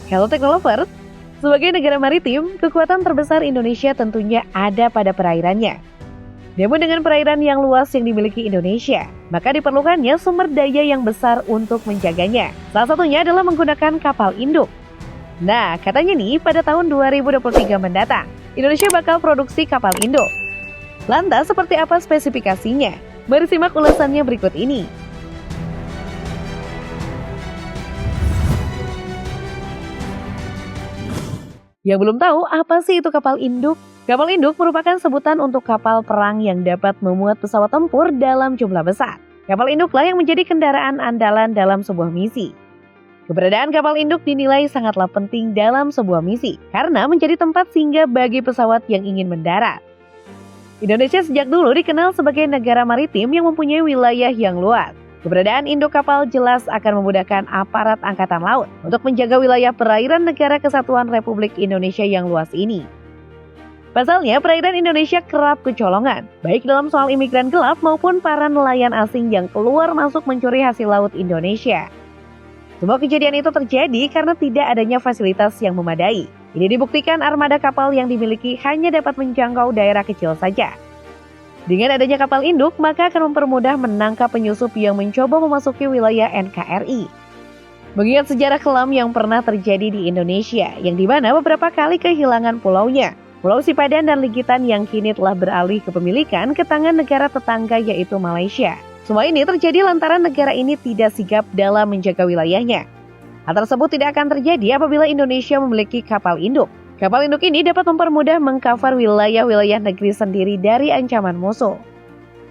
Hello Technolovers, sebagai negara maritim, kekuatan terbesar Indonesia tentunya ada pada perairannya. Namun dengan perairan yang luas yang dimiliki Indonesia, maka diperlukannya sumber daya yang besar untuk menjaganya. Salah satunya adalah menggunakan kapal induk. Nah, katanya nih pada tahun 2023 mendatang, Indonesia bakal produksi kapal induk. Lantas seperti apa spesifikasinya? Mari simak ulasannya berikut ini. Yang belum tahu apa sih itu kapal induk? Kapal induk merupakan sebutan untuk kapal perang yang dapat memuat pesawat tempur dalam jumlah besar. Kapal induklah yang menjadi kendaraan andalan dalam sebuah misi. Keberadaan kapal induk dinilai sangatlah penting dalam sebuah misi karena menjadi tempat singgah bagi pesawat yang ingin mendarat. Indonesia sejak dulu dikenal sebagai negara maritim yang mempunyai wilayah yang luas. Keberadaan induk kapal jelas akan memudahkan aparat angkatan laut untuk menjaga wilayah perairan negara kesatuan Republik Indonesia yang luas ini. Pasalnya, perairan Indonesia kerap kecolongan, baik dalam soal imigran gelap maupun para nelayan asing yang keluar masuk mencuri hasil laut Indonesia. Semua kejadian itu terjadi karena tidak adanya fasilitas yang memadai. Ini dibuktikan armada kapal yang dimiliki hanya dapat menjangkau daerah kecil saja. Dengan adanya kapal induk, maka akan mempermudah menangkap penyusup yang mencoba memasuki wilayah NKRI. Mengingat sejarah kelam yang pernah terjadi di Indonesia, yang dimana beberapa kali kehilangan pulaunya, Pulau Sipadan dan Ligitan yang kini telah beralih kepemilikan ke tangan negara tetangga yaitu Malaysia. Semua ini terjadi lantaran negara ini tidak sigap dalam menjaga wilayahnya. Hal tersebut tidak akan terjadi apabila Indonesia memiliki kapal induk. Kapal induk ini dapat mempermudah mengcover wilayah-wilayah negeri sendiri dari ancaman musuh.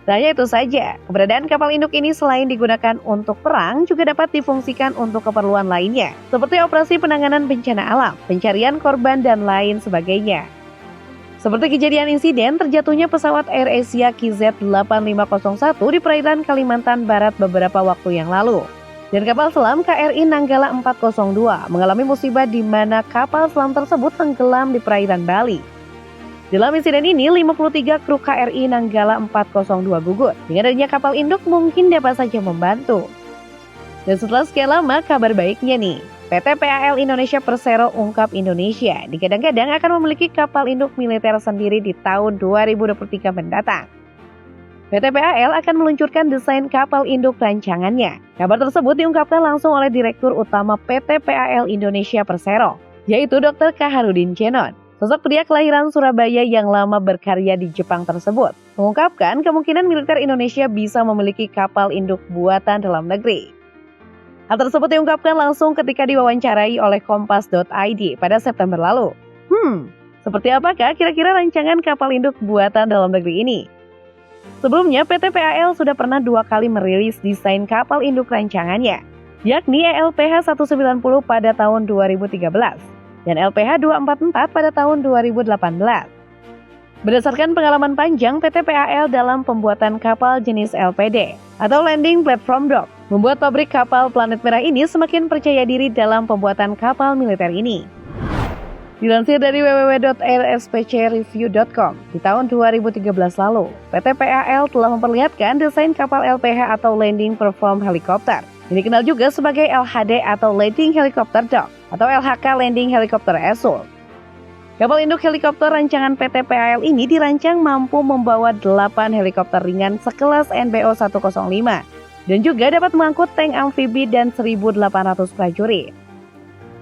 Tak hanya itu saja, keberadaan kapal induk ini selain digunakan untuk perang juga dapat difungsikan untuk keperluan lainnya, seperti operasi penanganan bencana alam, pencarian korban, dan lain sebagainya. Seperti kejadian insiden terjatuhnya pesawat AirAsia KZ8501 di perairan Kalimantan Barat beberapa waktu yang lalu. Dan kapal selam KRI Nanggala 402 mengalami musibah di mana kapal selam tersebut tenggelam di perairan Bali. Dalam insiden ini, 53 kru KRI Nanggala 402 gugur. Dengan adanya kapal induk mungkin dapat saja membantu. Dan setelah sekian lama, kabar baiknya nih. PT PAL Indonesia Persero ungkap Indonesia digadang-gadang akan memiliki kapal induk militer sendiri di tahun 2023 mendatang. PT PAL akan meluncurkan desain kapal induk rancangannya. Kabar tersebut diungkapkan langsung oleh Direktur Utama PT PAL Indonesia Persero, yaitu Dr. Kaharudin Cenon. Sosok pria kelahiran Surabaya yang lama berkarya di Jepang tersebut mengungkapkan kemungkinan militer Indonesia bisa memiliki kapal induk buatan dalam negeri. Hal tersebut diungkapkan langsung ketika diwawancarai oleh Kompas.id pada September lalu. Seperti apakah kira-kira rancangan kapal induk buatan dalam negeri ini? Sebelumnya, PT PAL sudah pernah 2 kali merilis desain kapal induk rancangannya, yakni ELPH 190 pada tahun 2013 dan LPH 244 pada tahun 2018. Berdasarkan pengalaman panjang PT PAL dalam pembuatan kapal jenis LPD atau Landing Platform Dock, membuat pabrik kapal Planet Merah ini semakin percaya diri dalam pembuatan kapal militer ini. Dilansir dari www.rspcreview.com, di tahun 2013 lalu, PT PAL telah memperlihatkan desain kapal LPH atau Landing Platform Helicopter. Ini dikenal juga sebagai LHD atau Landing Helicopter Dock atau LHK Landing Helicopter Esul. Kapal induk helikopter rancangan PT PAL ini dirancang mampu membawa 8 helikopter ringan sekelas NBO 105 dan juga dapat mengangkut tank amfibi dan 1.800 prajurit.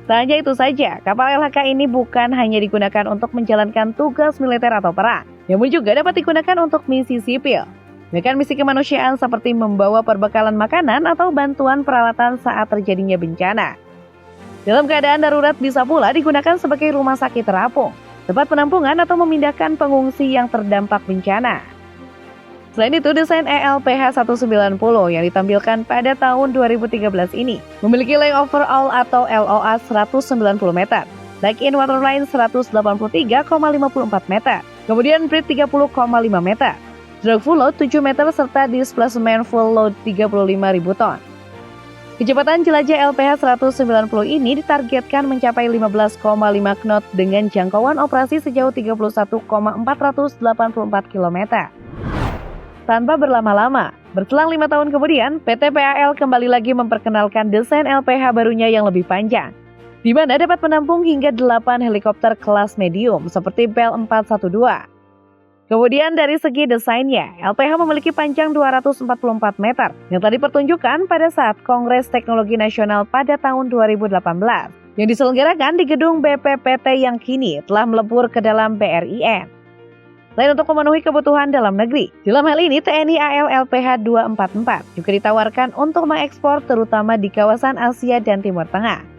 Tak hanya itu saja, kapal LHK ini bukan hanya digunakan untuk menjalankan tugas militer atau perang, namun juga dapat digunakan untuk misi sipil. Bahkan misi kemanusiaan seperti membawa perbekalan makanan atau bantuan peralatan saat terjadinya bencana. Dalam keadaan darurat bisa pula digunakan sebagai rumah sakit terapung, tempat penampungan atau memindahkan pengungsi yang terdampak bencana. Selain itu, desain ELPH 190 yang ditampilkan pada tahun 2013 ini memiliki layover all atau LOA 190 meter, take-in waterline 183,54 meter, kemudian bridge 30,5 meter, drag full load 7 meter serta displacement full load 35.000 ton. Kecepatan jelajah LPH 190 ini ditargetkan mencapai 15,5 knot dengan jangkauan operasi sejauh 31,484 km. Tanpa berlama-lama, berselang 5 tahun kemudian, PT PAL kembali lagi memperkenalkan desain LPH barunya yang lebih panjang. di mana dapat menampung hingga 8 helikopter kelas medium seperti Bell 412. Kemudian dari segi desainnya, LPH memiliki panjang 244 meter yang telah dipertunjukkan pada saat Kongres Teknologi Nasional pada tahun 2018 yang diselenggarakan di gedung BPPT yang kini telah melebur ke dalam BRIN. Selain untuk memenuhi kebutuhan dalam negeri, dalam hal ini TNI AL LPH 244 juga ditawarkan untuk mengekspor terutama di kawasan Asia dan Timur Tengah.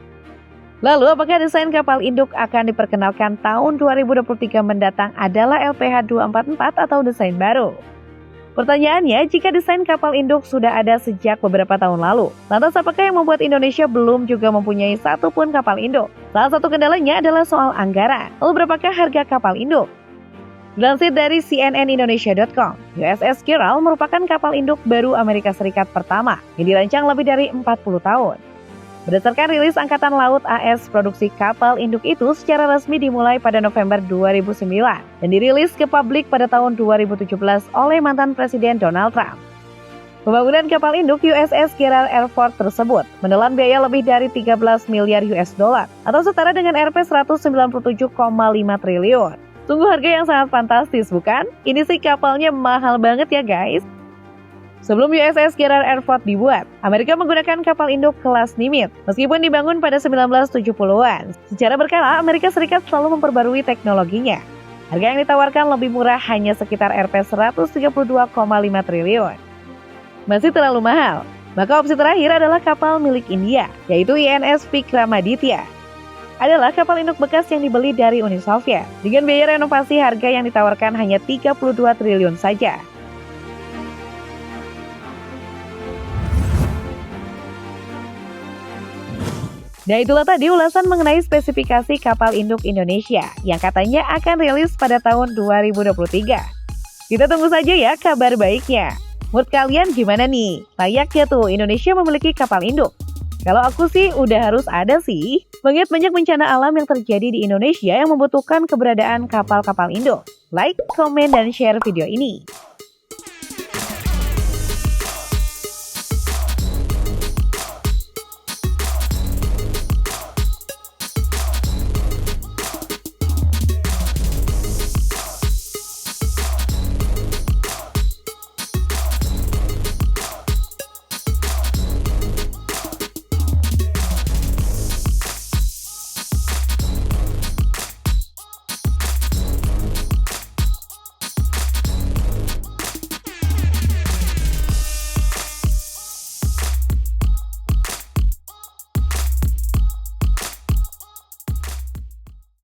Lalu, apakah desain kapal induk akan diperkenalkan tahun 2023 mendatang adalah LPH 244 atau desain baru? Pertanyaannya, jika desain kapal induk sudah ada sejak beberapa tahun lalu, lantas apakah yang membuat Indonesia belum juga mempunyai satupun kapal induk? Salah satu kendalanya adalah soal anggaran. Lalu berapakah harga kapal induk? Dilansir dari cnnindonesia.com, USS Gerald merupakan kapal induk baru Amerika Serikat pertama yang dirancang lebih dari 40 tahun. Berdasarkan rilis Angkatan Laut AS, produksi kapal induk itu secara resmi dimulai pada November 2009 dan dirilis ke publik pada tahun 2017 oleh mantan Presiden Donald Trump. Pembangunan kapal induk USS Gerald R. Ford tersebut menelan biaya lebih dari 13 miliar US dollar atau setara dengan Rp 197,5 triliun. Sungguh harga yang sangat fantastis, bukan? Ini sih kapalnya mahal banget ya guys. Sebelum USS Gerald R. Ford dibuat, Amerika menggunakan kapal induk kelas Nimitz. Meskipun dibangun pada 1970-an, secara berkala Amerika Serikat selalu memperbarui teknologinya. Harga yang ditawarkan lebih murah hanya sekitar Rp 132,5 triliun. Masih terlalu mahal. Maka opsi terakhir adalah kapal milik India, yaitu INS Vikramaditya. Adalah kapal induk bekas yang dibeli dari Uni Soviet. Dengan biaya renovasi, harga yang ditawarkan hanya 32 triliun saja. Dan itulah tadi ulasan mengenai spesifikasi kapal induk Indonesia yang katanya akan rilis pada tahun 2023. Kita tunggu saja ya kabar baiknya. Menurut kalian gimana nih? Layaknya tuh Indonesia memiliki kapal induk? Kalau aku sih udah harus ada sih. Mengingat banyak bencana alam yang terjadi di Indonesia yang membutuhkan keberadaan kapal-kapal induk. Like, komen, dan share video ini.